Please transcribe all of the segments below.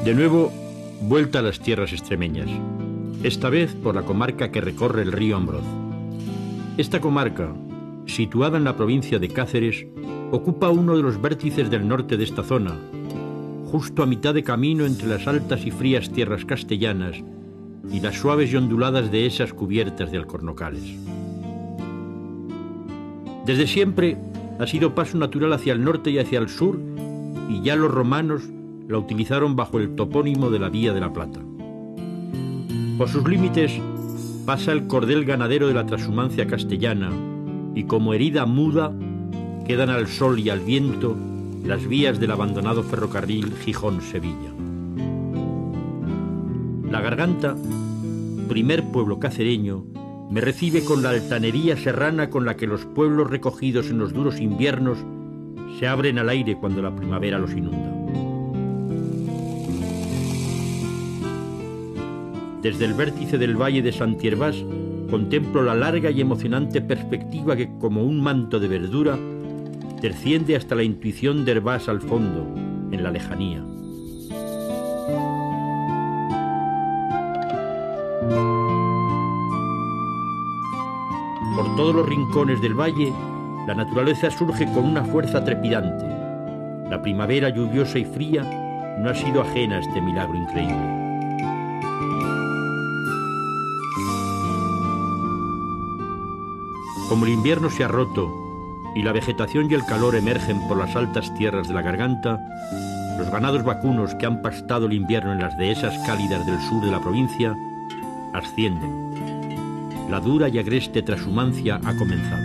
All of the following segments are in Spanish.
De nuevo, vuelta a las tierras extremeñas, esta vez por la comarca que recorre el río Ambroz. Esta comarca, situada en la provincia de Cáceres, ocupa uno de los vértices del norte de esta zona, justo a mitad de camino entre las altas y frías tierras castellanas y las suaves y onduladas dehesas cubiertas de alcornocales. Desde siempre ha sido paso natural hacia el norte y hacia el sur, y ya los romanos la utilizaron bajo el topónimo de la Vía de la Plata. Por sus límites pasa el cordel ganadero de la trashumancia castellana, y como herida muda quedan al sol y al viento las vías del abandonado ferrocarril Gijón-Sevilla. La Garganta, primer pueblo cacereño, me recibe con la altanería serrana con la que los pueblos recogidos en los duros inviernos se abren al aire cuando la primavera los inunda. Desde el vértice del valle de Santiervás contemplo la larga y emocionante perspectiva que, como un manto de verdura, desciende hasta la intuición de Hervás al fondo, en la lejanía. Por todos los rincones del valle, la naturaleza surge con una fuerza trepidante. La primavera lluviosa y fría no ha sido ajena a este milagro increíble. Como el invierno se ha roto y la vegetación y el calor emergen por las altas tierras de la Garganta, los ganados vacunos que han pastado el invierno en las dehesas cálidas del sur de la provincia ascienden. La dura y agreste trashumancia ha comenzado.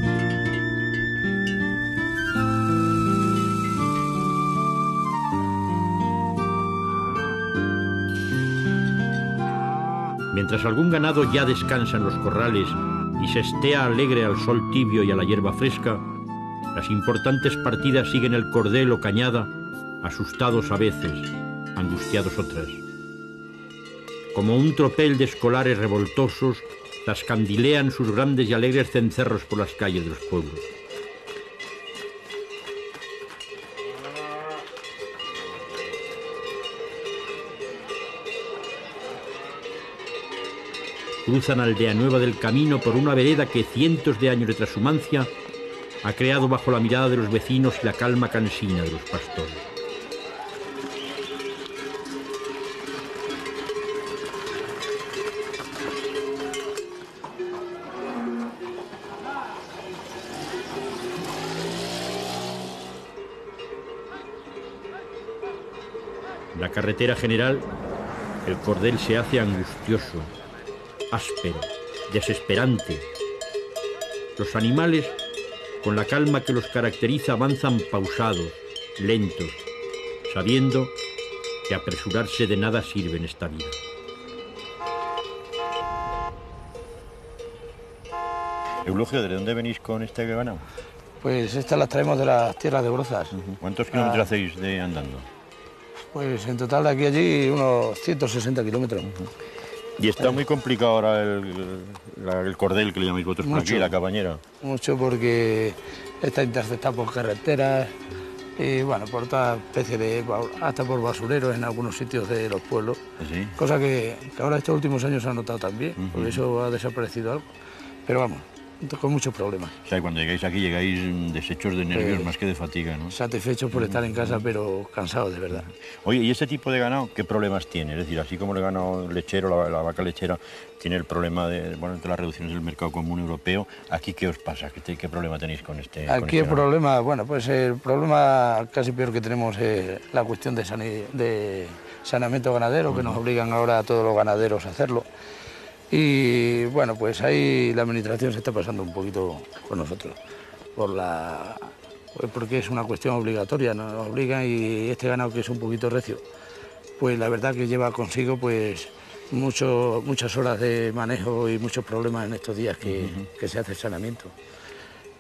Mientras algún ganado ya descansa en los corrales y se estea alegre al sol tibio y a la hierba fresca, las importantes partidas siguen el cordel o cañada, asustados a veces, angustiados otras. Como un tropel de escolares revoltosos, zascandilean sus grandes y alegres cencerros por las calles de los pueblos. Cruzan Aldea Nueva del Camino por una vereda que cientos de años de trashumancia ha creado bajo la mirada de los vecinos y la calma cansina de los pastores. En la carretera general, el cordel se hace angustioso, áspero, desesperante. Los animales, con la calma que los caracteriza, avanzan pausados, lentos, sabiendo que apresurarse de nada sirve en esta vida. Eulogio, ¿de dónde venís con este ganado? Pues estas las traemos de las tierras de Brozas. ¿Cuántos kilómetros hacéis de andando? Pues en total de aquí a allí unos 160 kilómetros. Y está muy complicado ahora el cordel que le llamáis vosotros por aquí, la cabañera. Mucho porque está interceptada por carreteras y bueno, por toda especie de, hasta por basureros en algunos sitios de los pueblos. ¿Sí? Cosa que ahora estos últimos años se ha notado también, porque eso ha desaparecido algo. Pero vamos, con muchos problemas. O sea, cuando llegáis aquí llegáis deshechos de nervios más que de fatiga, ¿no? Satisfechos por estar en casa, pero cansados de verdad. Oye, ¿y este tipo de ganado qué problemas tiene? Es decir, así como el ganado lechero, la vaca lechera, tiene el problema de las reducciones del mercado común europeo, ¿aquí qué os pasa? ¿Qué problema tenéis con este? Aquí el problema, bueno, pues el problema casi peor que tenemos es la cuestión de saneamiento ganadero, que nos obligan ahora a todos los ganaderos a hacerlo. Y bueno, pues ahí la administración se está pasando un poquito con nosotros, porque es una cuestión obligatoria, nos obligan, y este ganado que es un poquito recio, pues la verdad que lleva consigo pues muchas horas de manejo y muchos problemas en estos días que se hace el saneamiento.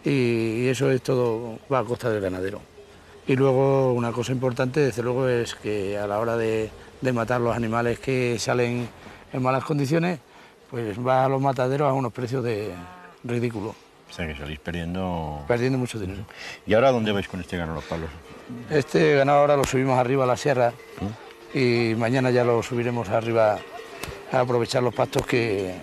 Y eso es todo, va a costa del ganadero. Y luego una cosa importante, desde luego, es que a la hora de matar los animales que salen en malas condiciones, pues va a los mataderos a unos precios ridículos. O sea, que salís perdiendo Mucho dinero. ¿Y ahora dónde vais con este ganado, los palos? Este ganado ahora lo subimos arriba a la sierra y mañana ya lo subiremos arriba a aprovechar los pastos que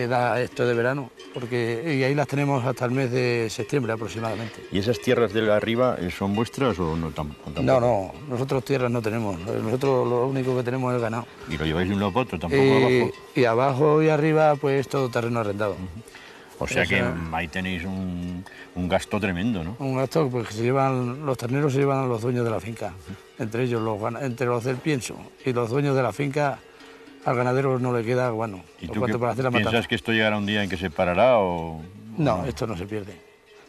da esto de verano, porque y ahí las tenemos hasta el mes de septiembre aproximadamente. ¿Y esas tierras de arriba son vuestras o no tampoco? No, nosotros tierras no tenemos, nosotros lo único que tenemos es ganado. ¿Y lo lleváis de un lado para otro, tampoco abajo? Y abajo y arriba pues todo terreno arrendado. O sea que ahí tenéis un gasto tremendo, ¿no? Un gasto, pues que los terneros se llevan a los dueños de la finca, entre ellos, entre los del pienso y los dueños de la finca. Al ganadero no le queda, bueno, ¿Y tú piensas que esto llegará un día en que se parará o...? No, esto no se pierde.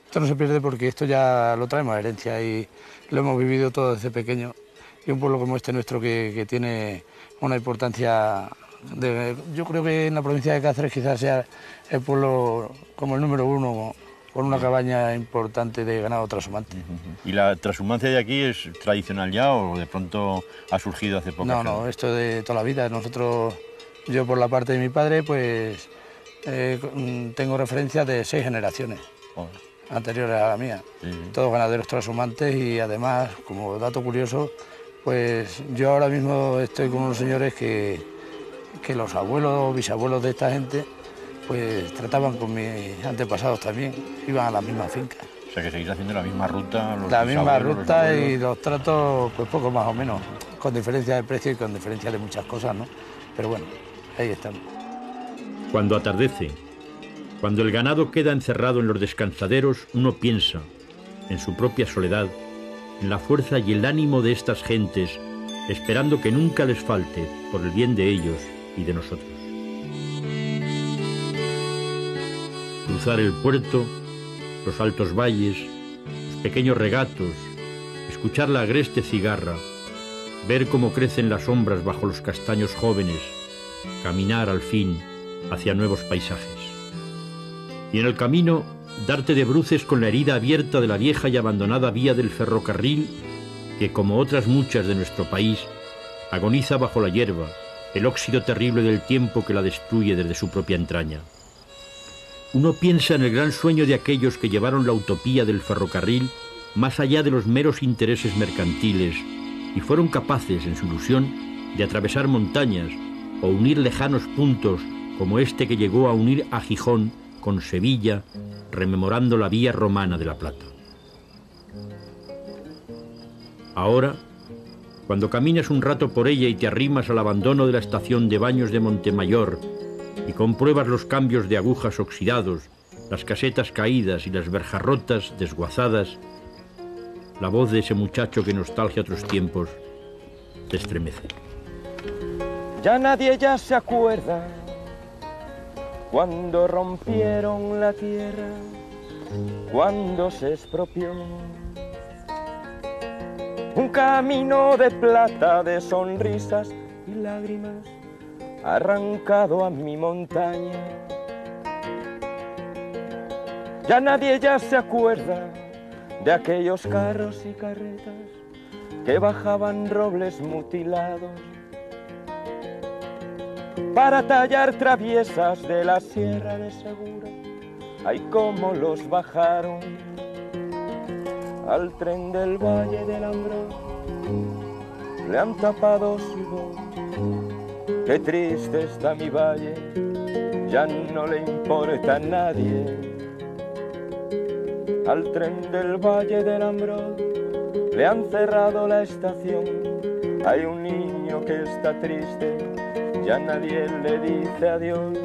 Esto no se pierde porque esto ya lo traemos a herencia y lo hemos vivido todo desde pequeño. Y un pueblo como este nuestro que tiene una importancia... yo creo que en la provincia de Cáceres quizás sea el pueblo como el número 1, con una cabaña importante de ganado trashumante. ¿Y la transhumancia de aquí es tradicional ya o de pronto ha surgido hace poco? No, esto de toda la vida. Yo por la parte de mi padre, pues tengo referencia de 6 generaciones anteriores a la mía. Todos ganaderos transhumantes y además, como dato curioso, pues yo ahora mismo estoy con unos señores que los abuelos o bisabuelos de esta gente pues trataban con mis antepasados también, iban a la misma finca. O sea que seguís haciendo la misma ruta. La misma ruta y los tratos, pues poco más o menos, con diferencia de precio y con diferencia de muchas cosas, ¿no? Pero bueno, ahí estamos. Cuando atardece, cuando el ganado queda encerrado en los descansaderos, uno piensa, en su propia soledad, en la fuerza y el ánimo de estas gentes, esperando que nunca les falte, por el bien de ellos y de nosotros. Cruzar el puerto, los altos valles, los pequeños regatos, escuchar la agreste cigarra, ver cómo crecen las sombras bajo los castaños jóvenes, caminar al fin hacia nuevos paisajes. Y en el camino, darte de bruces con la herida abierta de la vieja y abandonada vía del ferrocarril que, como otras muchas de nuestro país, agoniza bajo la hierba, el óxido terrible del tiempo que la destruye desde su propia entraña. Uno piensa en el gran sueño de aquellos que llevaron la utopía del ferrocarril más allá de los meros intereses mercantiles y fueron capaces, en su ilusión, de atravesar montañas o unir lejanos puntos como este que llegó a unir a Gijón con Sevilla, rememorando la vía romana de la Plata. Ahora, cuando caminas un rato por ella y te arrimas al abandono de la estación de baños de Montemayor y compruebas los cambios de agujas oxidados, las casetas caídas y las verjas rotas, desguazadas, la voz de ese muchacho que nostalgia otros tiempos te estremece. Ya nadie ya se acuerda cuando rompieron la tierra, cuando se expropió un camino de plata, de sonrisas y lágrimas, arrancado a mi montaña. Ya nadie ya se acuerda de aquellos carros y carretas que bajaban robles mutilados para tallar traviesas de la Sierra de Segura. Ay, cómo los bajaron al tren del Valle del Ambrós, le han tapado su voz. Qué triste está mi valle, ya no le importa a nadie. Al tren del Valle del Ambrós le han cerrado la estación. Hay un niño que está triste, ya nadie le dice adiós.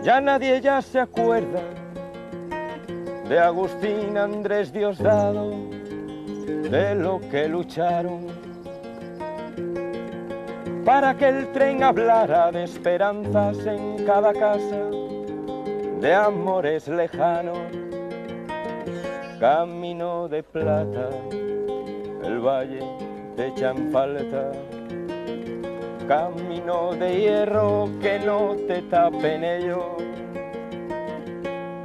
Ya nadie ya se acuerda de Agustín Andrés Diosdado, de lo que lucharon para que el tren hablara de esperanzas en cada casa, de amores lejanos. Camino de plata, el valle te echa en falta. Camino de hierro, que no te tapen ellos.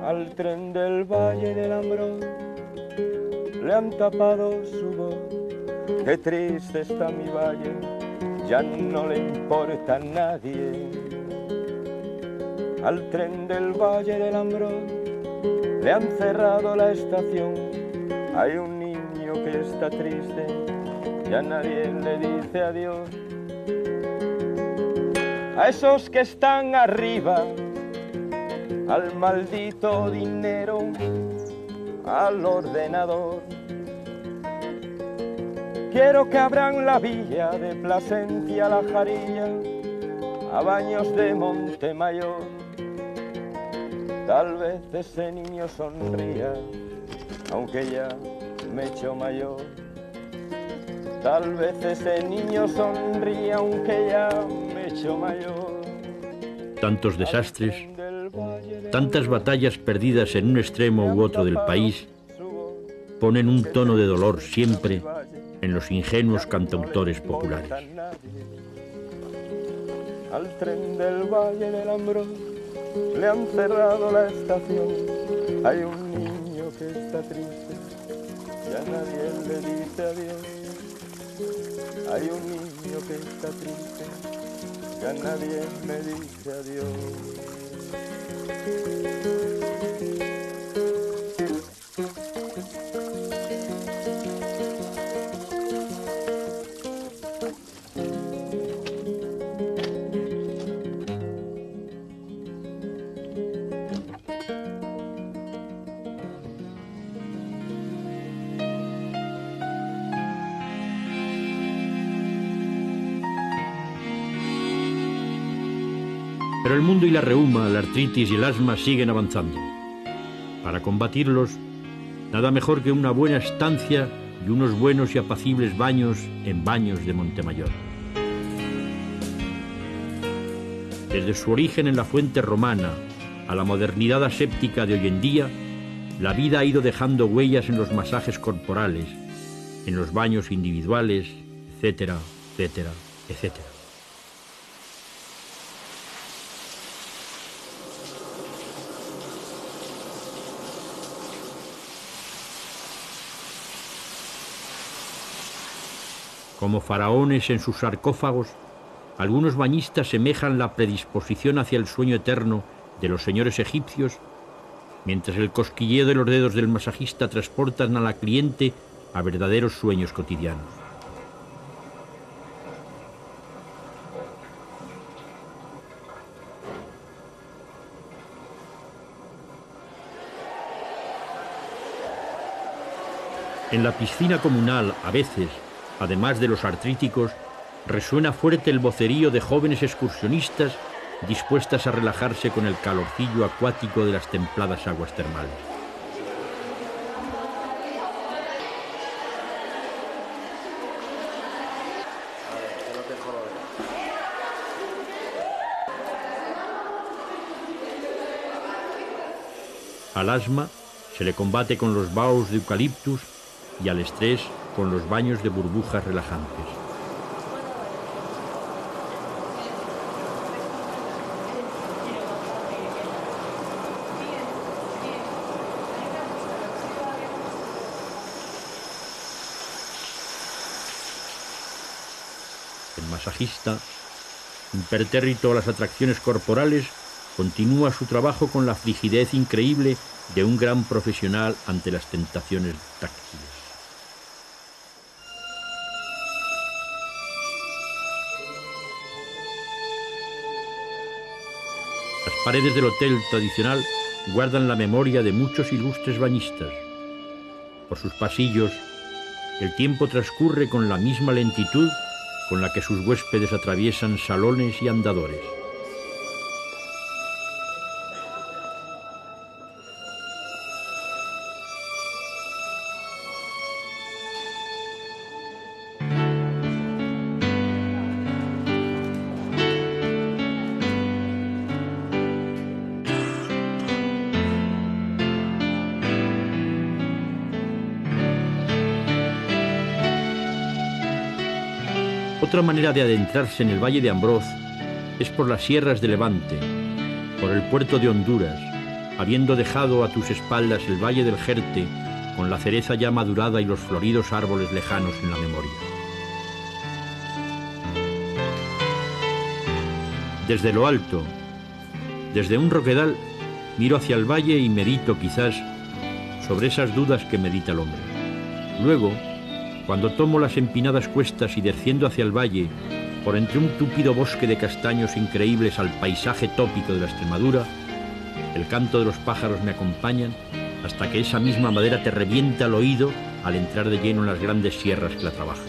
Al tren del Valle del Ambrós le han tapado su voz. Qué triste está mi valle, ya no le importa a nadie. Al tren del Valle del Ambrós le han cerrado la estación. Hay un niño que está triste, ya nadie le dice adiós. A esos que están arriba, al maldito dinero, al ordenador. Quiero que abran la villa de Plasencia a La Jarilla, a Baños de Montemayor. Tal vez ese niño sonría, aunque ya me he hecho mayor. Tal vez ese niño sonría, aunque ya me he hecho mayor. Tantos desastres, tantas batallas perdidas en un extremo u otro del país, ponen un tono de dolor siempre en los ingenuos cantautores populares. Al tren del Valle del Ambrós le han cerrado la estación. Hay un niño que está triste, ya nadie le dice adiós. Hay un niño que está triste, ya nadie me dice adiós. Pero el mundo y la reuma, la artritis y el asma siguen avanzando. Para combatirlos, nada mejor que una buena estancia y unos buenos y apacibles baños en Baños de Montemayor. Desde su origen en la fuente romana a la modernidad aséptica de hoy en día, la vida ha ido dejando huellas en los masajes corporales, en los baños individuales, etcétera, etcétera, etcétera. Como faraones en sus sarcófagos, algunos bañistas semejan la predisposición hacia el sueño eterno de los señores egipcios, mientras el cosquilleo de los dedos del masajista transportan a la cliente a verdaderos sueños cotidianos. En la piscina comunal, a veces, además de los artríticos, resuena fuerte el vocerío de jóvenes excursionistas dispuestas a relajarse con el calorcillo acuático de las templadas aguas termales. Al asma se le combate con los baos de eucaliptus y al estrés con los baños de burbujas relajantes. El masajista, impertérrito a las atracciones corporales, continúa su trabajo con la frigidez increíble de un gran profesional ante las tentaciones táctiles. Las paredes del hotel tradicional guardan la memoria de muchos ilustres bañistas. Por sus pasillos, el tiempo transcurre con la misma lentitud con la que sus huéspedes atraviesan salones y andadores. Otra manera de adentrarse en el Valle de Ambrós es por las sierras de Levante, por el puerto de Honduras, habiendo dejado a tus espaldas el Valle del Jerte con la cereza ya madurada y los floridos árboles lejanos en la memoria. Desde lo alto, desde un roquedal, miro hacia el valle y medito quizás sobre esas dudas que medita el hombre. Luego, cuando tomo las empinadas cuestas y desciendo hacia el valle, por entre un túpido bosque de castaños increíbles al paisaje tópico de la Extremadura, el canto de los pájaros me acompañan hasta que esa misma madera te revienta al oído al entrar de lleno en las grandes sierras que la trabajan.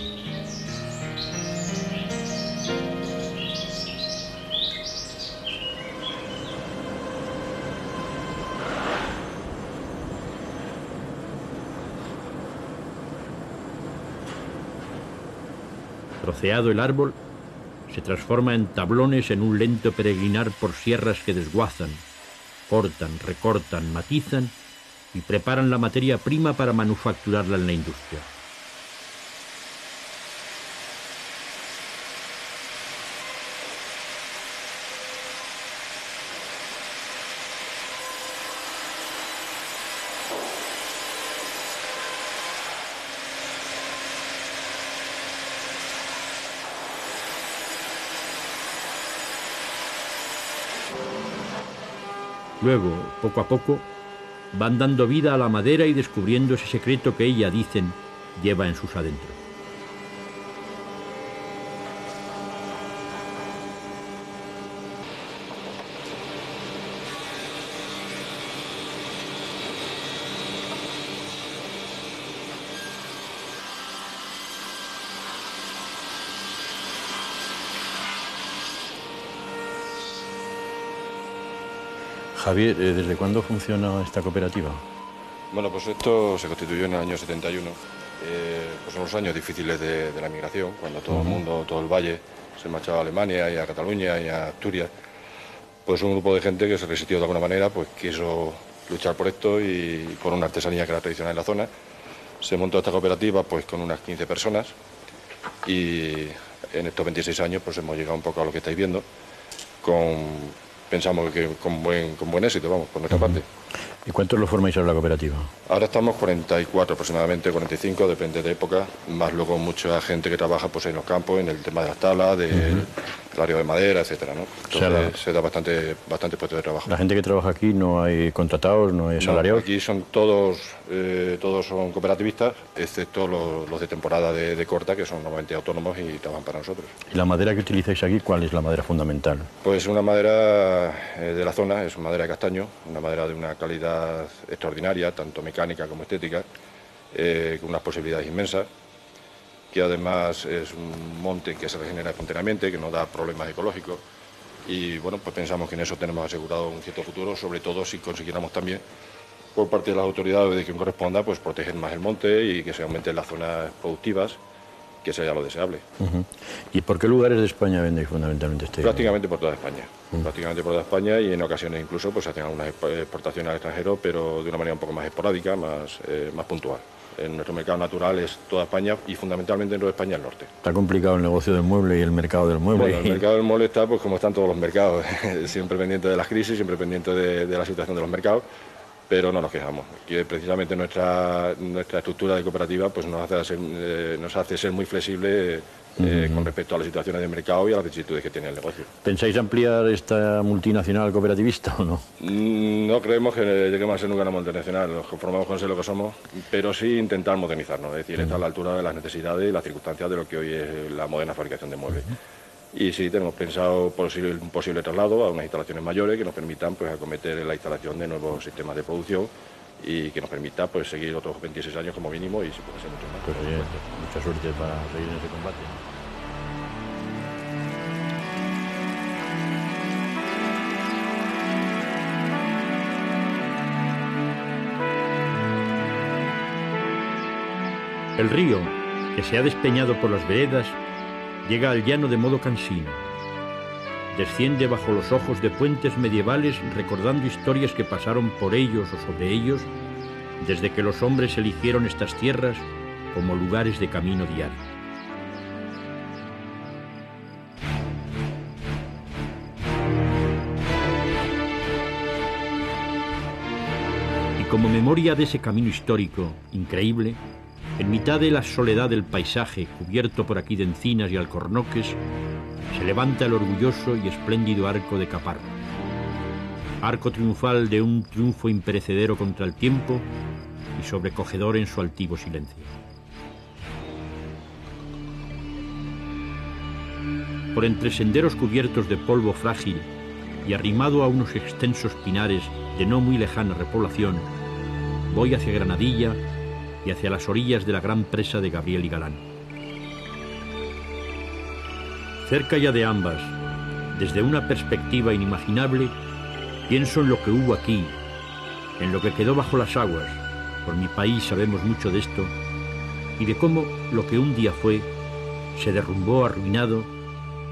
Troceado el árbol, se transforma en tablones en un lento peregrinar por sierras que desguazan, cortan, recortan, matizan y preparan la materia prima para manufacturarla en la industria. Luego, poco a poco, van dando vida a la madera y descubriendo ese secreto que ella, dicen, lleva en sus adentros. Javier, ¿desde cuándo funciona esta cooperativa? Bueno, pues esto se constituyó en el año 71. Pues son los años difíciles de la migración, cuando todo el mundo, todo el valle, se marchaba a Alemania y a Cataluña y a Asturias. Pues un grupo de gente que se resistió de alguna manera, pues quiso luchar por esto y por una artesanía que era tradicional en la zona. Se montó esta cooperativa pues con unas 15 personas y en estos 26 años pues hemos llegado un poco a lo que estáis viendo, pensamos que con buen éxito, vamos, por nuestra parte. ¿Y cuántos lo formáis ahora la cooperativa? Ahora estamos 44 aproximadamente, 45, depende de época, más luego mucha gente que trabaja pues en los campos, en el tema de las talas, del área de madera, etcétera, ¿no? Entonces, o sea, se da bastante puesto de trabajo. La gente que trabaja aquí no hay contratados, no hay asalariados. Aquí son todos son cooperativistas, excepto los de temporada de corta, que son normalmente autónomos y trabajan para nosotros. ¿Y la madera que utilizáis aquí, cuál es la madera fundamental? Pues una madera de la zona, es madera de castaño, una madera de una calidad extraordinaria, tanto mecánica como estética, con unas posibilidades inmensas, que además es un monte que se regenera espontáneamente, que no da problemas ecológicos, y bueno, pues pensamos que en eso tenemos asegurado un cierto futuro, sobre todo si consiguiéramos también por parte de las autoridades de quien corresponda, pues proteger más el monte y que se aumenten las zonas productivas, que sería lo deseable. ¿Y por qué lugares de España vendéis fundamentalmente este? Prácticamente por toda España. Prácticamente por toda España, y en ocasiones incluso pues hacen algunas exportaciones al extranjero, pero de una manera un poco más esporádica, más puntual. En nuestro mercado natural es toda España y fundamentalmente dentro de España el norte. Está complicado el negocio del mueble y el mercado del mueble. Bueno, el mercado del mueble está pues como están todos los mercados, siempre pendiente de las crisis, siempre pendiente de la situación de los mercados, pero no nos quejamos. Que precisamente nuestra estructura de cooperativa pues nos hace ser muy flexible con respecto a las situaciones de mercado y a las vicisitudes que tiene el negocio. ¿Pensáis ampliar esta multinacional cooperativista o no? No creemos que lleguemos a ser nunca una multinacional, nos conformamos con ser lo que somos, pero sí intentar modernizarnos, es decir, estar a la altura de las necesidades y las circunstancias de lo que hoy es la moderna fabricación de muebles. Y sí, tenemos pensado un posible traslado a unas instalaciones mayores que nos permitan pues acometer la instalación de nuevos sistemas de producción y que nos permita pues seguir otros 26 años como mínimo y si puede ser mucho más. Pues oye, mucha suerte para seguir en ese combate. El río, que se ha despeñado por las veredas, llega al llano de modo cansino. Desciende bajo los ojos de puentes medievales recordando historias que pasaron por ellos o sobre ellos desde que los hombres eligieron estas tierras como lugares de camino diario. Y como memoria de ese camino histórico increíble, en mitad de la soledad del paisaje, cubierto por aquí de encinas y alcornoques, se levanta el orgulloso y espléndido arco de Caparros. Arco triunfal de un triunfo imperecedero contra el tiempo y sobrecogedor en su altivo silencio. por entre senderos cubiertos de polvo frágil y arrimado a unos extensos pinares de no muy lejana repoblación, voy hacia Granadilla y hacia las orillas de la gran presa de Gabriel y Galán. Cerca ya de ambas, desde una perspectiva inimaginable, pienso en lo que hubo aquí, en lo que quedó bajo las aguas. Por mi país sabemos mucho de esto, y de cómo lo que un día fue se derrumbó arruinado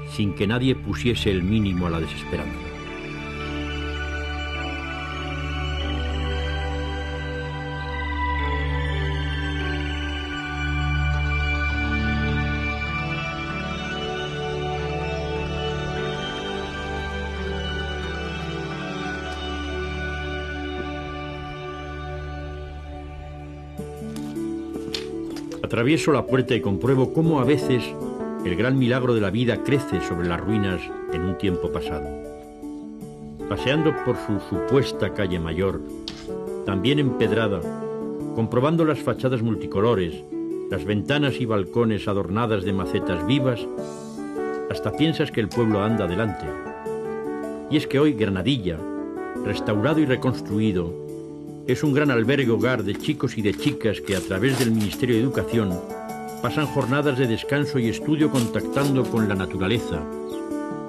sin que nadie pusiese el mínimo a la desesperanza. Atravieso la puerta y compruebo cómo a veces el gran milagro de la vida crece sobre las ruinas en un tiempo pasado. Paseando por su supuesta calle mayor, también empedrada, comprobando las fachadas multicolores, las ventanas y balcones adornadas de macetas vivas, hasta piensas que el pueblo anda adelante. Y es que hoy Granadilla, restaurado y reconstruido, es un gran albergue hogar de chicos y de chicas que a través del Ministerio de Educación pasan jornadas de descanso y estudio contactando con la naturaleza,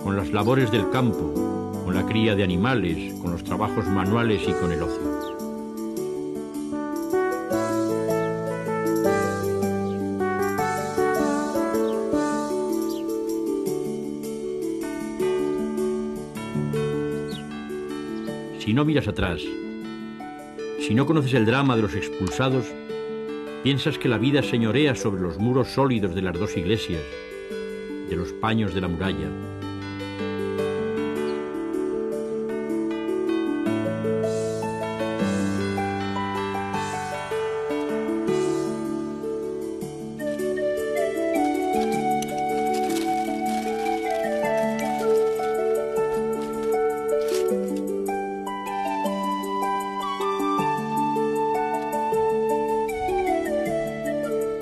con las labores del campo, con la cría de animales, con los trabajos manuales y con el ocio. Si no miras atrás, si no conoces el drama de los expulsados, piensas que la vida señorea sobre los muros sólidos de las dos iglesias, de los paños de la muralla.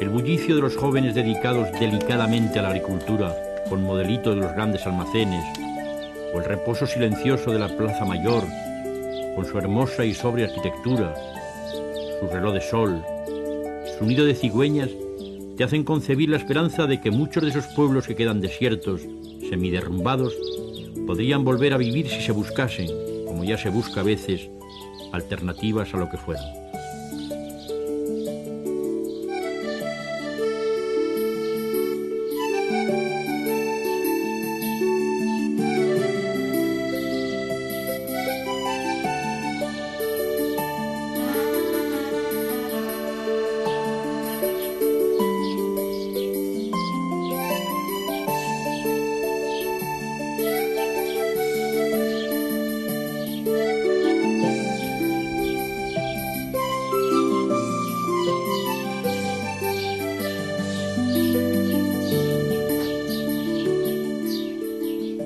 El bullicio de los jóvenes dedicados delicadamente a la agricultura, con modelito de los grandes almacenes, o el reposo silencioso de la Plaza Mayor, con su hermosa y sobria arquitectura, su reloj de sol, su nido de cigüeñas, te hacen concebir la esperanza de que muchos de esos pueblos que quedan desiertos, semiderrumbados, podrían volver a vivir si se buscasen, como ya se busca a veces, alternativas a lo que fueron.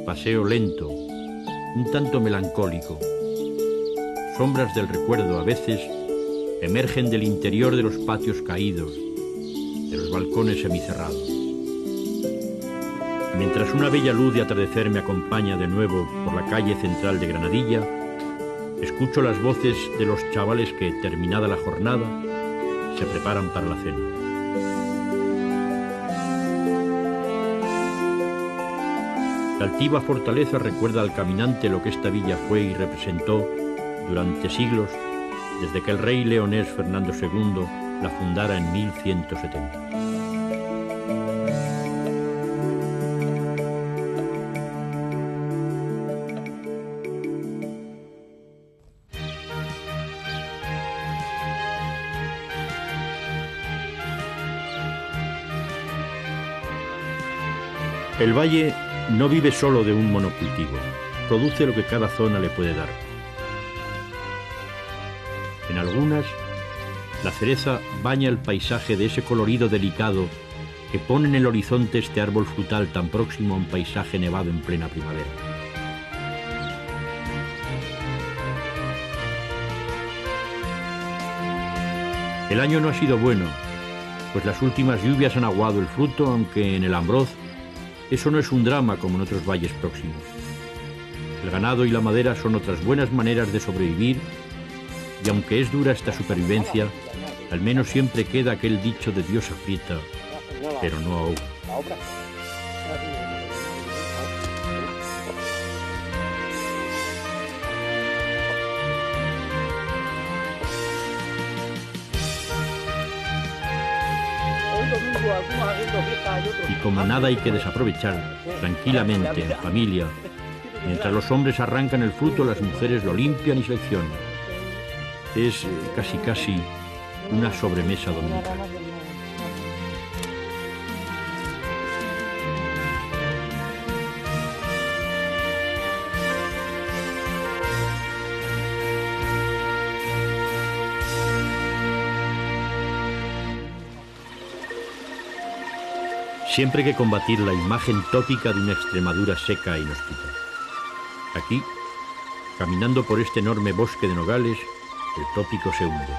Paseo lento, un tanto melancólico. Sombras del recuerdo a veces emergen del interior de los patios caídos, de los balcones semicerrados. Mientras una bella luz de atardecer me acompaña de nuevo por la calle central de Granadilla, escucho las voces de los chavales que, terminada la jornada, se preparan para la cena. La altiva fortaleza recuerda al caminante lo que esta villa fue y representó durante siglos, desde que el rey leonés Fernando II la fundara en 1170. El valle no vive solo de un monocultivo, produce lo que cada zona le puede dar. En algunas, la cereza baña el paisaje de ese colorido delicado que pone en el horizonte este árbol frutal tan próximo a un paisaje nevado en plena primavera. El año no ha sido bueno, pues las últimas lluvias han aguado el fruto, aunque en el Ambroz eso no es un drama como en otros valles próximos. El ganado y la madera son otras buenas maneras de sobrevivir, y aunque es dura esta supervivencia, al menos siempre queda aquel dicho de Dios aprieta, pero no ahoga. Y como nada hay que desaprovechar, tranquilamente, en familia, mientras los hombres arrancan el fruto, las mujeres lo limpian y seleccionan. Es casi una sobremesa dominical. Siempre hay que combatir la imagen tópica de una Extremadura seca e inhóspita. Aquí, caminando por este enorme bosque de nogales, el tópico se hunde.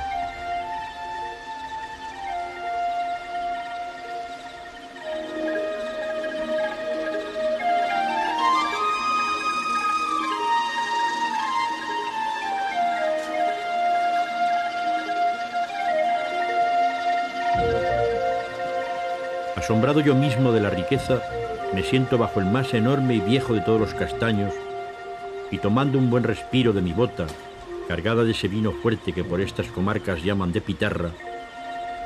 Asombrado yo mismo de la riqueza, me siento bajo el más enorme y viejo de todos los castaños y tomando un buen respiro de mi bota, cargada de ese vino fuerte que por estas comarcas llaman de pitarra,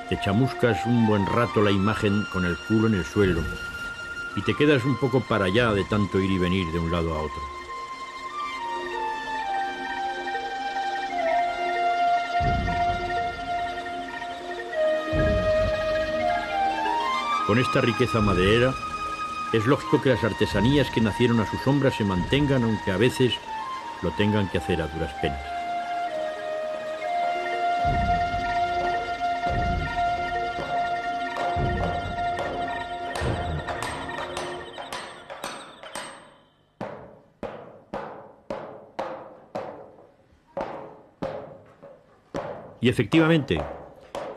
te chamuscas un buen rato la imagen con el culo en el suelo y te quedas un poco para allá de tanto ir y venir de un lado a otro. Con esta riqueza maderera, es lógico que las artesanías que nacieron a su sombra se mantengan, aunque a veces lo tengan que hacer a duras penas. Y efectivamente,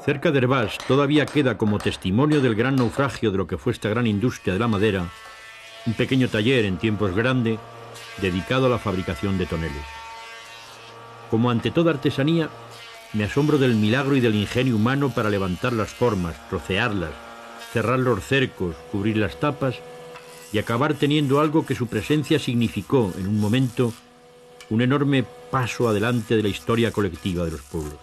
cerca de Hervás todavía queda como testimonio del gran naufragio de lo que fue esta gran industria de la madera, un pequeño taller en tiempos grande dedicado a la fabricación de toneles. Como ante toda artesanía, me asombro del milagro y del ingenio humano para levantar las formas, trocearlas, cerrar los cercos, cubrir las tapas y acabar teniendo algo que su presencia significó en un momento un enorme paso adelante de la historia colectiva de los pueblos.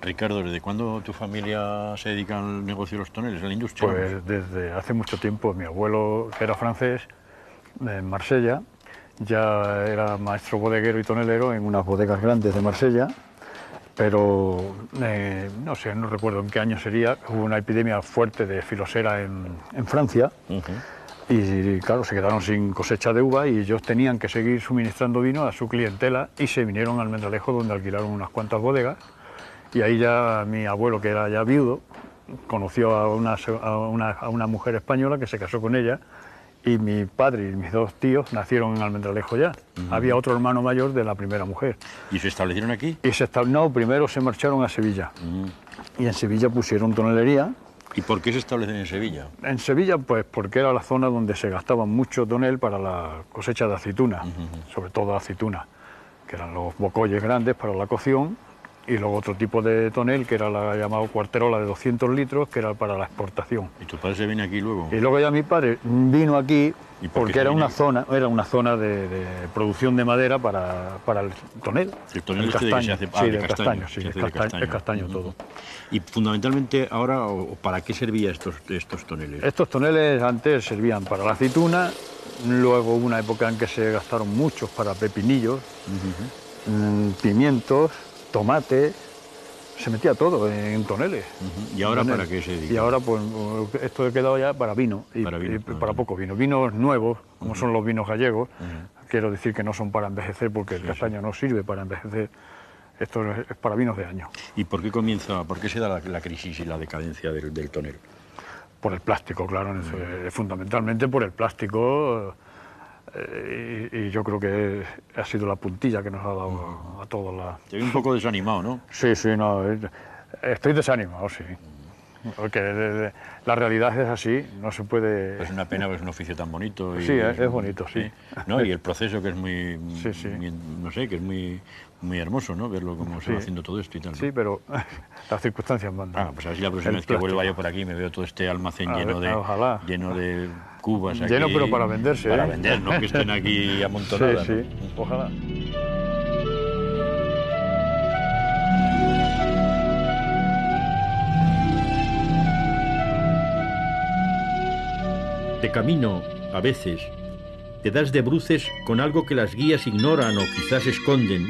Ricardo, ¿desde cuándo tu familia se dedica al negocio de los toneles, a la industria? Pues desde hace mucho tiempo. Mi abuelo, que era francés, en Marsella, ya era maestro bodeguero y tonelero en unas bodegas grandes de Marsella, pero no sé, no recuerdo en qué año sería, hubo una epidemia fuerte de filosera en Francia, y claro, se quedaron sin cosecha de uva y ellos tenían que seguir suministrando vino a su clientela y se vinieron al Almendralejo, donde alquilaron unas cuantas bodegas. Y ahí ya mi abuelo, que era ya viudo, conoció a una mujer española que se casó con ella, y mi padre y mis dos tíos nacieron en Almendralejo ya. Había otro hermano mayor de la primera mujer. ¿Y se establecieron aquí? No, primero se marcharon a Sevilla. Y en Sevilla pusieron tonelería. ¿Y por qué se establecen en Sevilla? En Sevilla, pues porque era la zona donde se gastaba mucho tonel para la cosecha de aceituna, sobre todo aceituna, que eran los bocolles grandes para la cocción. Y luego otro tipo de tonel, que era la llamada cuarterola de 200 litros, que era para la exportación. ¿Y tu padre se viene aquí luego? Y luego ya mi padre vino aquí porque era una aquí? zona de producción de madera para el tonel. El tonel el este de que se hace de castaño, sí, es castaño todo. Y fundamentalmente ahora, ¿para qué servían estos toneles? Estos toneles antes servían para la aceituna, luego hubo una época en que se gastaron muchos para pepinillos, pimientos, tomate, se metía todo en toneles. ¿Y ahora para qué se dedica? Y ahora pues esto ha quedado ya para vino, y para poco vino. Vinos nuevos, como son los vinos gallegos, quiero decir que no son para envejecer, porque el castaño no sirve para envejecer, esto es para vinos de año. ¿Y por qué se da la crisis y la decadencia del tonel? Por el plástico, claro, fundamentalmente por el plástico. Y yo creo que ha sido la puntilla que nos ha dado a todos la... Te veo un poco desanimado, ¿no? Sí, no, estoy desanimado, sí. Porque la realidad es así, no se puede... Es una pena, pues es un oficio tan bonito. Y, sí, es bonito, sí. ¿No? Y el proceso que es muy, sí. no sé, que es muy hermoso, ¿no? Verlo cómo se va haciendo todo esto y tal, ¿no? Sí, pero las circunstancias mandan. Ah, pues a ver si la próxima vez que vuelva yo por aquí me veo todo este almacén lleno de cubas aquí. Lleno, pero para venderse, Para vender, no que estén aquí amontonadas. Sí, ojalá. De camino, a veces, te das de bruces con algo que las guías ignoran o quizás esconden,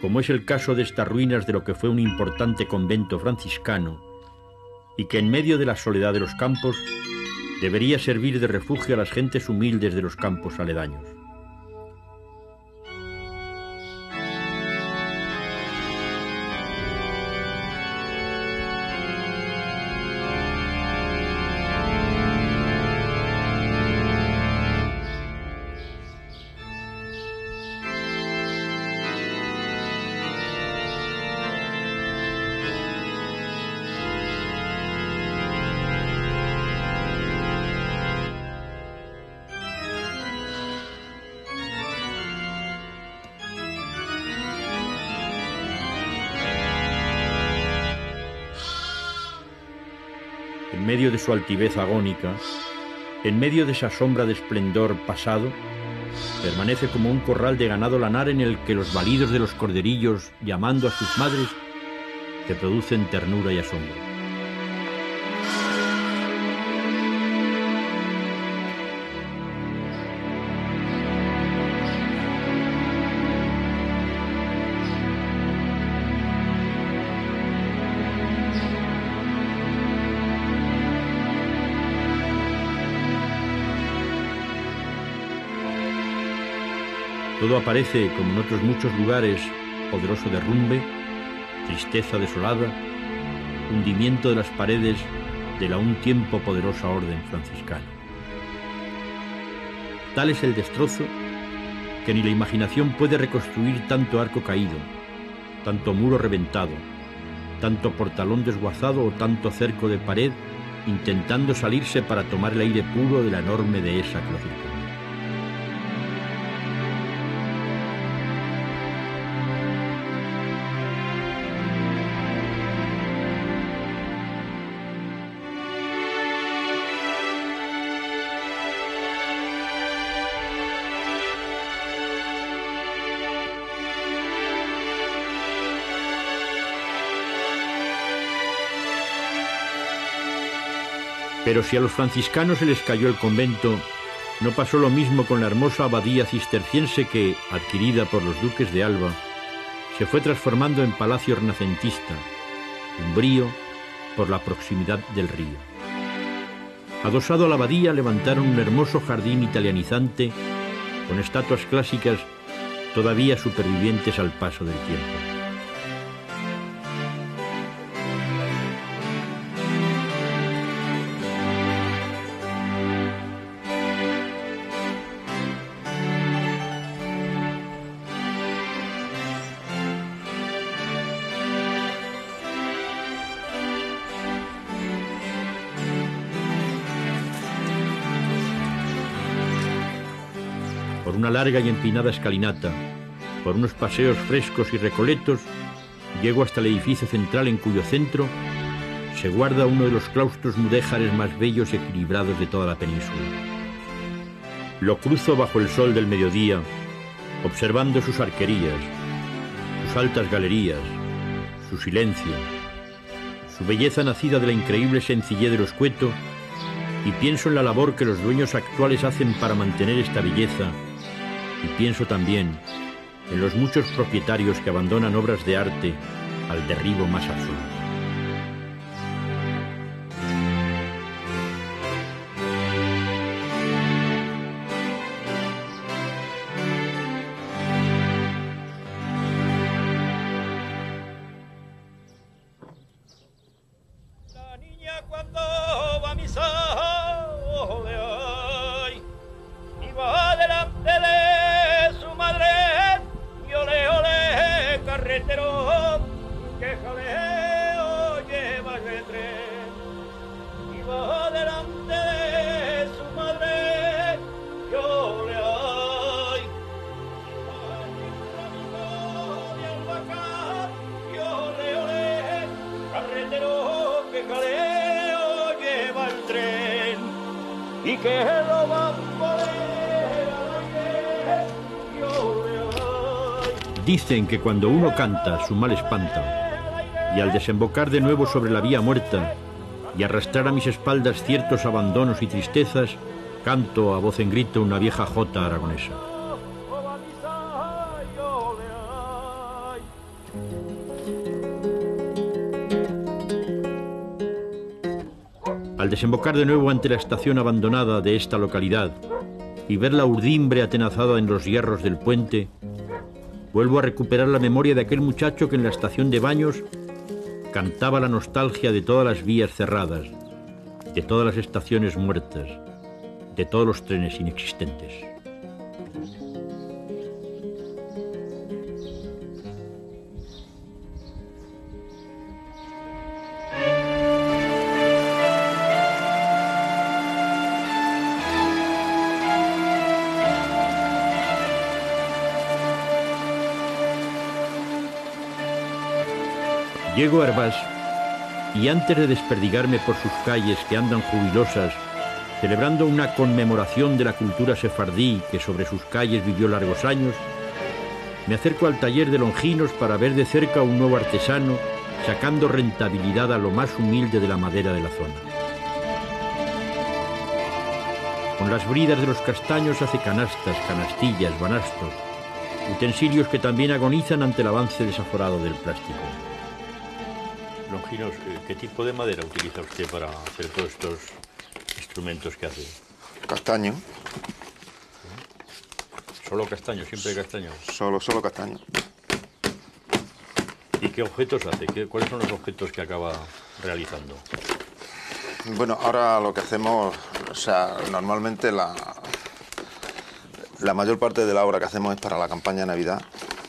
como es el caso de estas ruinas de lo que fue un importante convento franciscano, y que en medio de la soledad de los campos debería servir de refugio a las gentes humildes de los campos aledaños. En medio de su altivez agónica, en medio de esa sombra de esplendor pasado, permanece como un corral de ganado lanar en el que los balidos de los corderillos, llamando a sus madres, te producen ternura y asombro. Todo aparece, como en otros muchos lugares, poderoso derrumbe, tristeza desolada, hundimiento de las paredes de la un tiempo poderosa orden franciscana. Tal es el destrozo que ni la imaginación puede reconstruir tanto arco caído, tanto muro reventado, tanto portalón desguazado o tanto cerco de pared intentando salirse para tomar el aire puro de la enorme dehesa que lo circunda. Pero si a los franciscanos se les cayó el convento, no pasó lo mismo con la hermosa abadía cisterciense que, adquirida por los duques de Alba, se fue transformando en palacio renacentista, umbrío por la proximidad del río. Adosado a la abadía levantaron un hermoso jardín italianizante con estatuas clásicas todavía supervivientes al paso del tiempo. Por una larga y empinada escalinata, por unos paseos frescos y recoletos, llego hasta el edificio central en cuyo centro se guarda uno de los claustros mudéjares más bellos y equilibrados de toda la península. Lo cruzo bajo el sol del mediodía, observando sus arquerías, sus altas galerías, su silencio, su belleza nacida de la increíble sencillez de lo escueto, y pienso en la labor que los dueños actuales hacen para mantener esta belleza. Y pienso también en los muchos propietarios que abandonan obras de arte al derribo más absoluto. La niña cuando va a misa de hoy y va delante de que lo bambolea y ole, ay. Dicen que cuando uno canta, su mal espanta, y al desembocar de nuevo sobre la vía muerta y arrastrar a mis espaldas ciertos abandonos y tristezas, canto a voz en grito una vieja jota aragonesa. Al desembocar de nuevo ante la estación abandonada de esta localidad y ver la urdimbre atenazada en los hierros del puente, vuelvo a recuperar la memoria de aquel muchacho que en la estación de Baños cantaba la nostalgia de todas las vías cerradas, de todas las estaciones muertas, de todos los trenes inexistentes. Llego a Hervás y antes de desperdigarme por sus calles que andan jubilosas, celebrando una conmemoración de la cultura sefardí que sobre sus calles vivió largos años, me acerco al taller de Longinos para ver de cerca a un nuevo artesano sacando rentabilidad a lo más humilde de la madera de la zona. Con las bridas de los castaños hace canastas, canastillas, banastos, utensilios que también agonizan ante el avance desaforado del plástico. Longinos, ¿qué tipo de madera utiliza usted para hacer todos estos instrumentos que hace? Castaño. ¿Solo castaño? ¿Siempre castaño? Solo castaño. ¿Y qué objetos hace? ¿Cuáles son los objetos que acaba realizando? Bueno, ahora lo que hacemos, o sea, normalmente la mayor parte de la obra que hacemos es para la campaña de Navidad,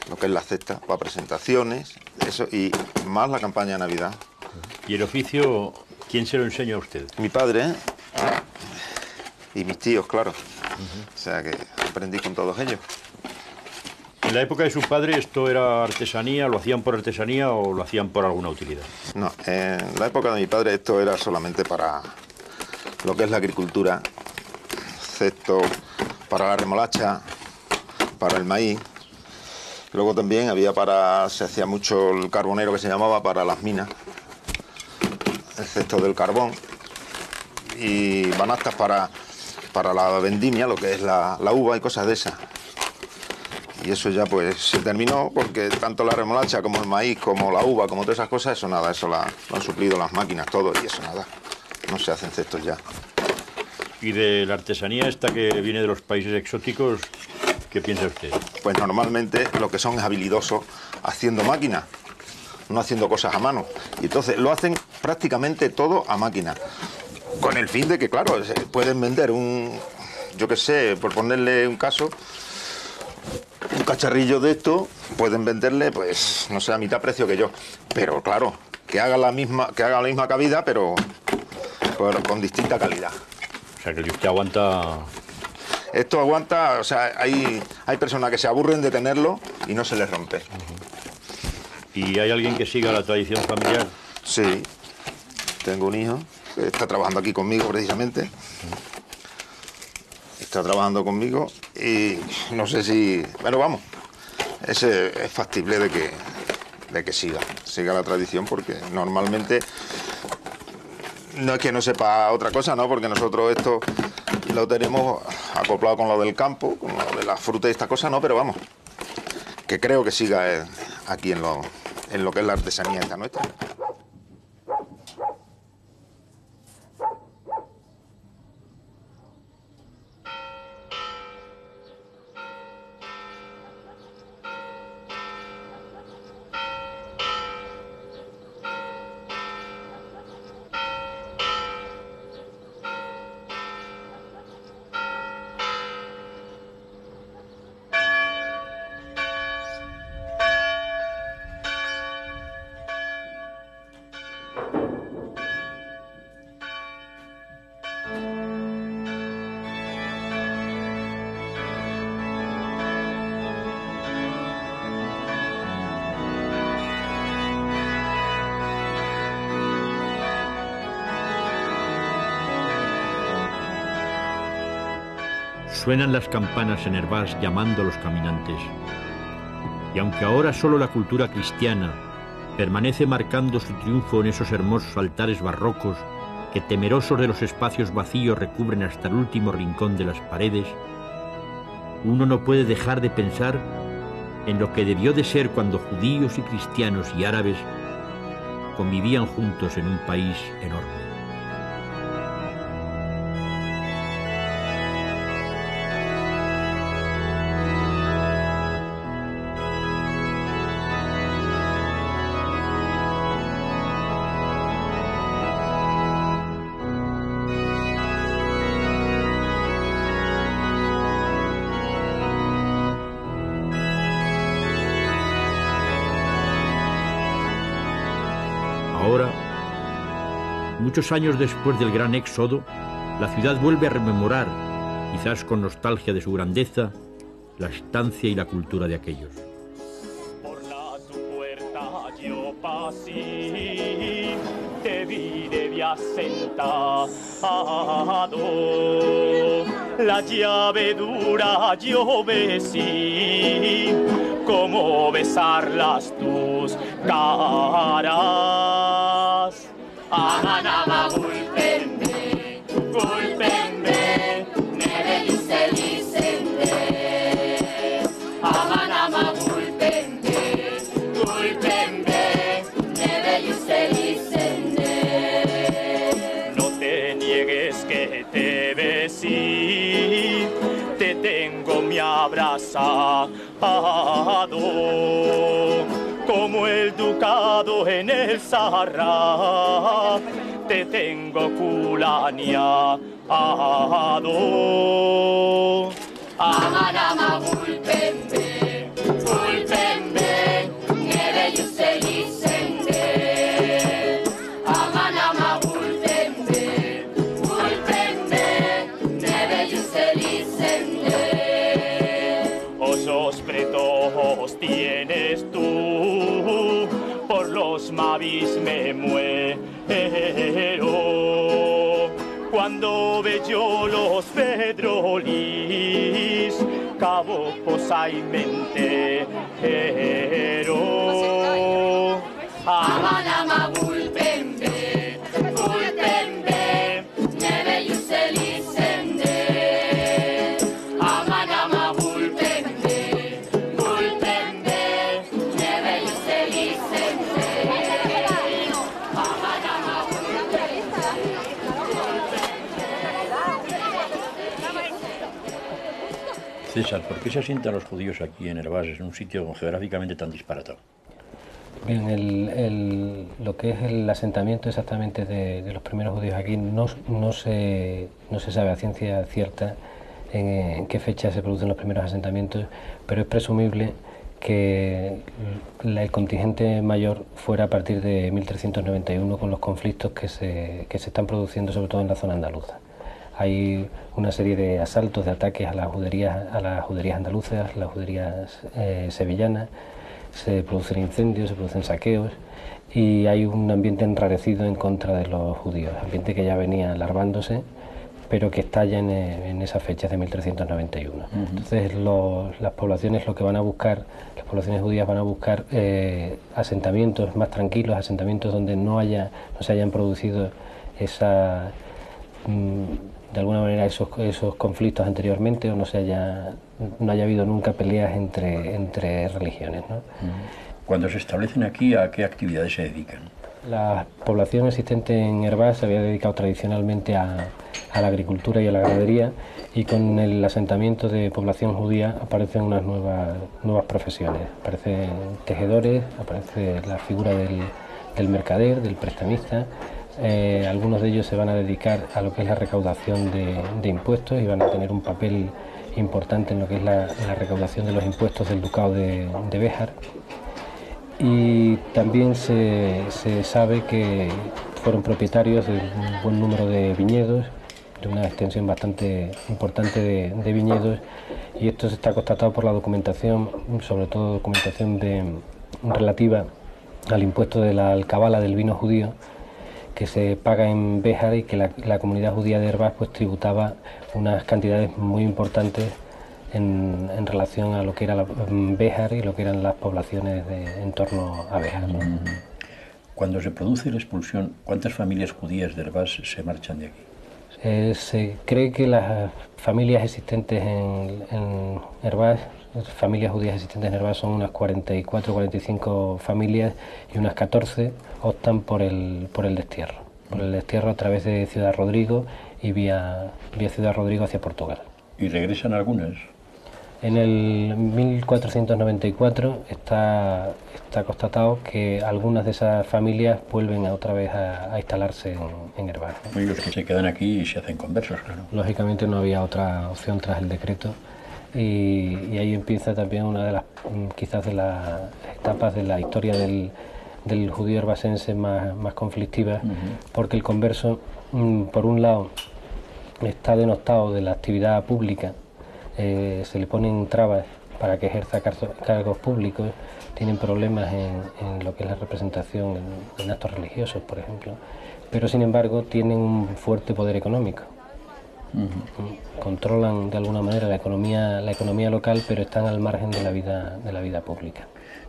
lo que es la cesta, para presentaciones, eso, y más la campaña de Navidad. ¿Y el oficio, quién se lo enseña a usted? Mi padre y mis tíos, claro. O sea que aprendí con todos ellos. En la época de su padre, ¿esto era artesanía? ¿Lo hacían por artesanía o lo hacían por alguna utilidad? No, en la época de mi padre esto era solamente para lo que es la agricultura, cesto para la remolacha, para el maíz. Luego también se hacía mucho el carbonero que se llamaba para las minas, el cesto del carbón y banastas para la vendimia, lo que es la uva y cosas de esas. Y eso ya pues se terminó porque tanto la remolacha como el maíz, como la uva, como todas esas cosas, eso nada, eso lo han suplido las máquinas, todo, y eso nada, no se hacen cestos ya. ¿Y de la artesanía esta que viene de los países exóticos, qué piensa usted? Pues normalmente lo que son es habilidosos haciendo máquinas, no haciendo cosas a mano. Y entonces lo hacen prácticamente todo a máquina. Con el fin de que, claro, pueden vender yo qué sé, por ponerle un caso, un cacharrillo de esto, pueden venderle, pues, no sé, a mitad precio que yo. Pero claro, que haga la misma cabida, pero con distinta calidad. O sea, que el usted aguanta... Esto aguanta, o sea, hay personas que se aburren de tenerlo y no se les rompe. ¿Y hay alguien que siga la tradición familiar? Sí, tengo un hijo que está trabajando aquí conmigo precisamente. Está trabajando conmigo y no sé si... Bueno, vamos, es factible de que siga la tradición, porque normalmente no es que no sepa otra cosa, ¿no? Porque nosotros esto lo tenemos acoplado con lo del campo, con lo de la fruta y esta cosa, ¿no? Pero vamos, que creo que siga aquí en lo que es la artesanía esta nuestra. Resuenan las campanas en Hervás llamando a los caminantes. Y aunque ahora solo la cultura cristiana permanece marcando su triunfo en esos hermosos altares barrocos que temerosos de los espacios vacíos recubren hasta el último rincón de las paredes, uno no puede dejar de pensar en lo que debió de ser cuando judíos y cristianos y árabes convivían juntos en un país enorme. Ahora, muchos años después del gran éxodo, la ciudad vuelve a rememorar, quizás con nostalgia de su grandeza, la estancia y la cultura de aquellos. Por tu puerta yo pasé, te vi de via sentado, la llave dura yo besí, como besarlas tus caras. Amanama gulpembe, gulpembe, neve liselisende. Amanama gulpembe, gulpembe, neve liselisende. No te niegues que te besí, te tengo mi abrazado, como el ducado en el Sahara, te tengo culaneado. Amanama gulpembe, gulpembe, neve yuselisende. Amanama gulpembe, gulpembe, neve yuselisende. Osos pretojos tienes tú, por los mavis me muero. Cuando ve yo los pedrolis, cabo posaimente. Amanama gulpembe, gulpembe, neve yuselisende. Amanama gulpembe, gulpembe, neve yuselisende. Amanama César, ¿por qué se asientan los judíos aquí en Hervás, en un sitio geográficamente tan disparatado? Bien, lo que es el asentamiento exactamente de los primeros judíos aquí no se sabe a ciencia cierta en qué fecha se producen los primeros asentamientos, pero es presumible que el contingente mayor fuera a partir de 1391 con los conflictos que se están produciendo sobre todo en la zona andaluza. Hay una serie de asaltos, de ataques a las juderías andaluzas, las juderías sevillanas, se producen incendios, se producen saqueos y hay un ambiente enrarecido en contra de los judíos, ambiente que ya venía alarmándose, pero que estalla en esas fechas de 1391. Entonces las poblaciones lo que van a buscar, las poblaciones judías van a buscar asentamientos más tranquilos, asentamientos donde no se hayan producido de alguna manera esos conflictos anteriormente, o no haya habido nunca peleas entre religiones, ¿no? Cuando se establecen aquí, ¿a qué actividades se dedican? La población existente en Hervás se había dedicado tradicionalmente a la agricultura y a la ganadería, y con el asentamiento de población judía aparecen unas nuevas profesiones. Aparecen tejedores, aparece la figura del mercader, del prestamista. Algunos de ellos se van a dedicar a lo que es la recaudación de impuestos y van a tener un papel importante en lo que es la recaudación de los impuestos del ducado de Béjar. Y también se sabe que fueron propietarios de un buen número de viñedos, de una extensión bastante importante de viñedos, y esto se está constatado por la documentación, sobre todo documentación relativa al impuesto de la alcabala del vino judío, que se paga en Béjar y que la comunidad judía de Hervás pues tributaba unas cantidades muy importantes en relación a lo que era Béjar y lo que eran las poblaciones en torno a Béjar. Cuando se produce la expulsión, ¿cuántas familias judías de Hervás se marchan de aquí? Se cree que las familias existentes en Hervás, familias judías existentes en Hervás, son unas 44 o 45 familias y unas 14 optan por el destierro. Por el destierro a través de Ciudad Rodrigo y vía Ciudad Rodrigo hacia Portugal. ¿Y regresan algunas? En el 1494 está constatado que algunas de esas familias vuelven otra vez a instalarse en Hervás. Y los que se quedan aquí se hacen conversos, claro. Lógicamente no había otra opción tras el decreto y ahí empieza también una de las, quizás de las etapas de la historia del judío hervasense más conflictiva, porque el converso, por un lado, está denostado de la actividad pública. Se le ponen trabas para que ejerza cargos públicos, tienen problemas en lo que es la representación en actos religiosos, por ejemplo, pero sin embargo tienen un fuerte poder económico. Controlan de alguna manera la economía local, pero están al margen de la vida pública.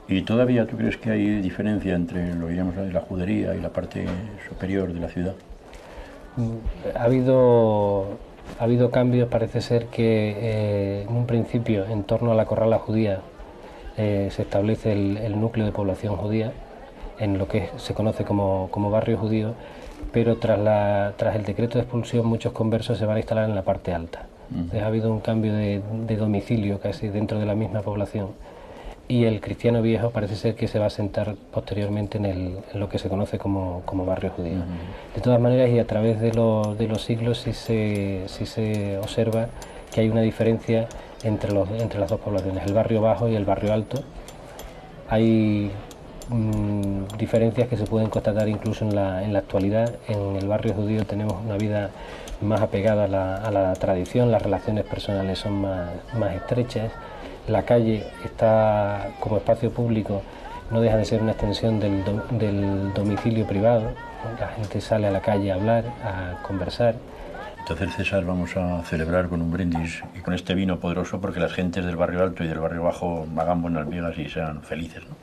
¿Y todavía tú crees que hay diferencia entre lo que llamamos la judería y la parte superior de la ciudad? Ha habido cambios, parece ser que en un principio en torno a la corrala judía se establece el núcleo de población judía en lo que se conoce como barrio judío, pero tras el decreto de expulsión muchos conversos se van a instalar en la parte alta. Entonces, ha habido un cambio de domicilio casi dentro de la misma población y el cristiano viejo parece ser que se va a asentar posteriormente en lo que se conoce como barrio judío. De todas maneras, y a través de los siglos sí se observa que hay una diferencia entre las dos poblaciones, el barrio bajo y el barrio alto. Hay diferencias que se pueden constatar incluso en la actualidad. En el barrio judío tenemos una vida más apegada a la tradición, las relaciones personales son más estrechas. La calle está como espacio público, no deja de ser una extensión del domicilio privado. La gente sale a la calle a hablar, a conversar. Entonces, César, vamos a celebrar con un brindis y con este vino poderoso porque las gentes del barrio alto y del barrio bajo hagan buenas migas y sean felices, ¿no?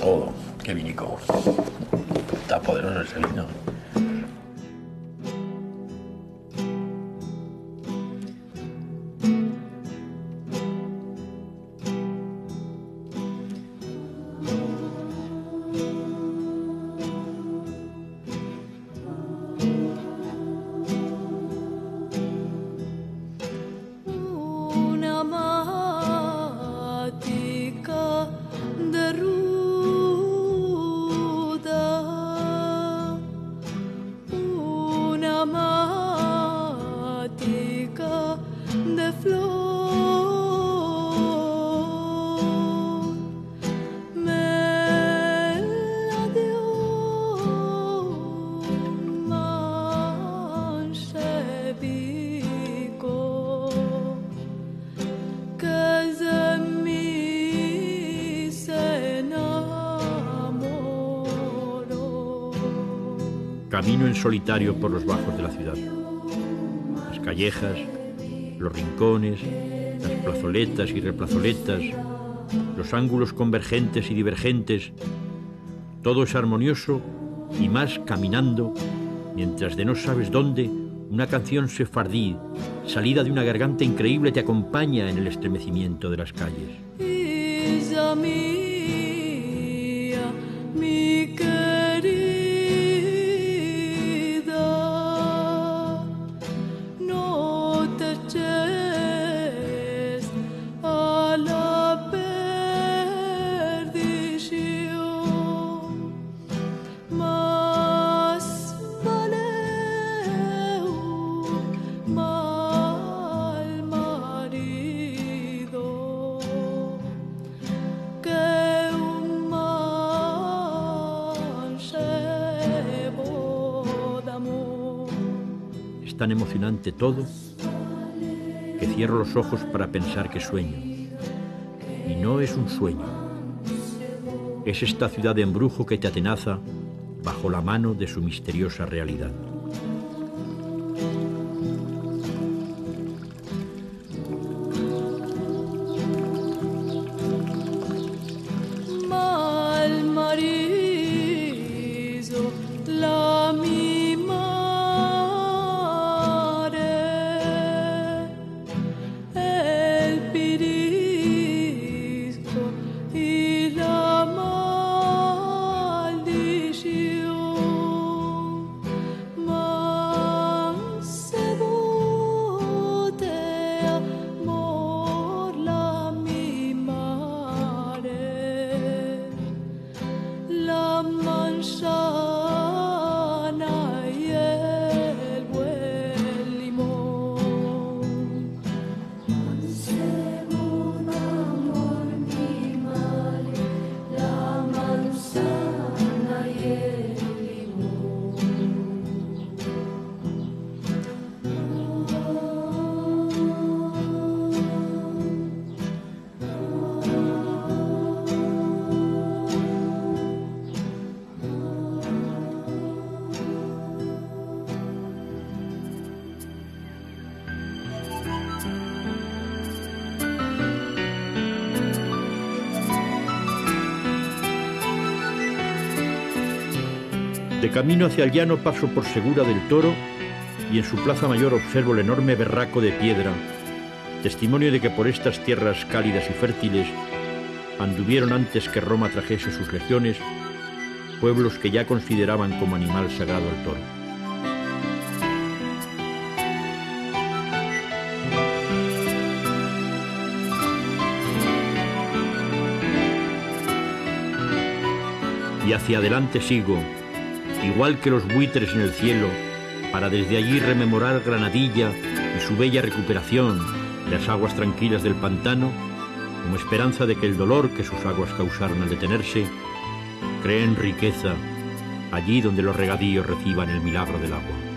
Oh, qué vinico. Está poderoso ese vino. Camino en solitario por los bajos de la ciudad. Las callejas, los rincones, las plazoletas y replazoletas, los ángulos convergentes y divergentes, todo es armonioso y más caminando, mientras de no sabes dónde, una canción sefardí, salida de una garganta increíble, te acompaña en el estremecimiento de las calles. Es tan emocionante todo que cierro los ojos para pensar que sueño. Y no es un sueño. es esta ciudad de embrujo que te atenaza bajo la mano de su misteriosa realidad. De camino hacia el llano paso por Segura del Toro y en su plaza mayor observo el enorme berraco de piedra, testimonio de que por estas tierras cálidas y fértiles anduvieron antes que Roma trajese sus legiones pueblos que ya consideraban como animal sagrado al toro. Y hacia adelante sigo, igual que los buitres en el cielo, para desde allí rememorar Granadilla y su bella recuperación, las aguas tranquilas del pantano, como esperanza de que el dolor que sus aguas causaron al detenerse, creen riqueza allí donde los regadíos reciban el milagro del agua.